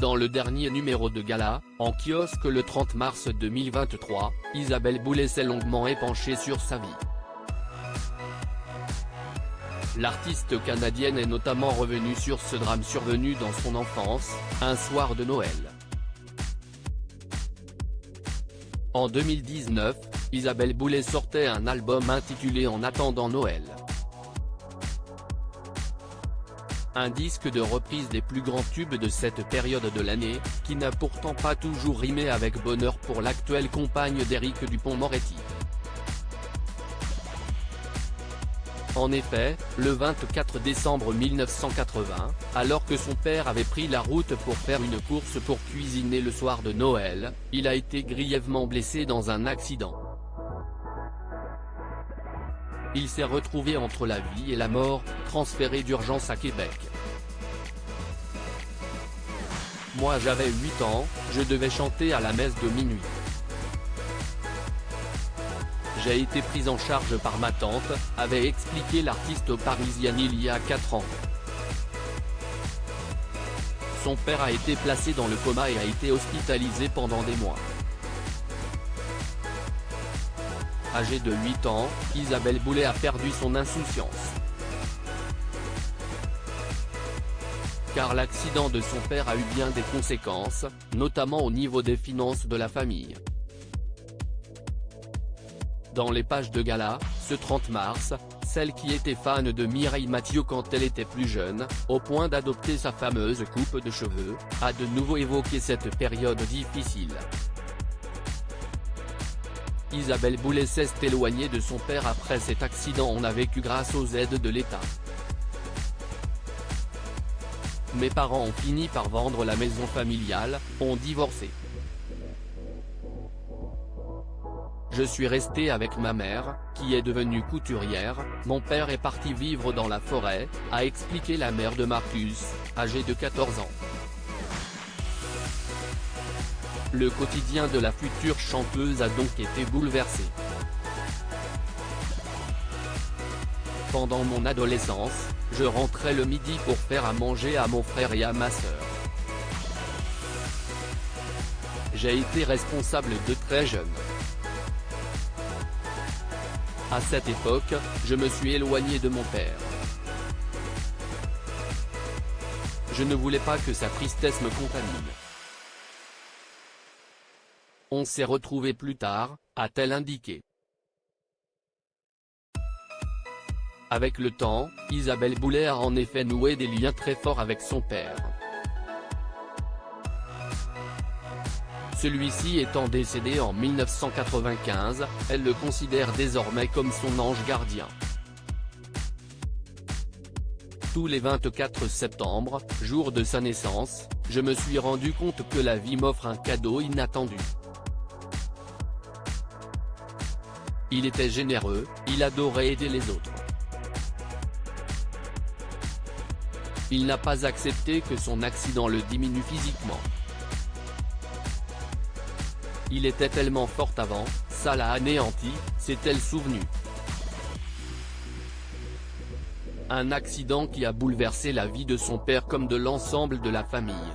Dans le dernier numéro de Gala, en kiosque le 30 mars 2023, Isabelle Boulay s'est longuement épanchée sur sa vie. L'artiste canadienne est notamment revenue sur ce drame survenu dans son enfance, un soir de Noël. En 2019, Isabelle Boulay sortait un album intitulé En attendant Noël. Un disque de reprise des plus grands tubes de cette période de l'année, qui n'a pourtant pas toujours rimé avec bonheur pour l'actuelle compagne d'Éric Dupond-Moretti. En effet, le 24 décembre 1980, alors que son père avait pris la route pour faire une course pour cuisiner le soir de Noël, il a été grièvement blessé dans un accident. Il s'est retrouvé entre la vie et la mort, transféré d'urgence à Québec. Moi j'avais 8 ans, je devais chanter à la messe de minuit. J'ai été prise en charge par ma tante, avait expliqué l'artiste parisienne il y a 4 ans. Son père a été placé dans le coma et a été hospitalisé pendant des mois. Âgée de 8 ans, Isabelle Boulay a perdu son insouciance. Car l'accident de son père a eu bien des conséquences, notamment au niveau des finances de la famille. Dans les pages de Gala, ce 30 mars, celle qui était fan de Mireille Mathieu quand elle était plus jeune, au point d'adopter sa fameuse coupe de cheveux, a de nouveau évoqué cette période difficile. Isabelle Boulay s'est éloignée de son père après cet accident. On a vécu grâce aux aides de l'État. Mes parents ont fini par vendre la maison familiale, ont divorcé. Je suis restée avec ma mère, qui est devenue couturière, mon père est parti vivre dans la forêt, a expliqué la mère de Marcus, âgée de 14 ans. Le quotidien de la future chanteuse a donc été bouleversé. Pendant mon adolescence, je rentrais le midi pour faire à manger à mon frère et à ma sœur. J'ai été responsable de très jeune. À cette époque, je me suis éloigné de mon père. Je ne voulais pas que sa tristesse me contamine. On s'est retrouvés plus tard, a-t-elle indiqué. Avec le temps, Isabelle Boulay a en effet noué des liens très forts avec son père. Celui-ci étant décédé en 1995, elle le considère désormais comme son ange gardien. Tous les 24 septembre, jour de sa naissance, je me suis rendu compte que la vie m'offre un cadeau inattendu. Il était généreux, il adorait aider les autres. Il n'a pas accepté que son accident le diminue physiquement. Il était tellement fort avant, ça l'a anéanti, s'est-elle souvenue. Un accident qui a bouleversé la vie de son père comme de l'ensemble de la famille.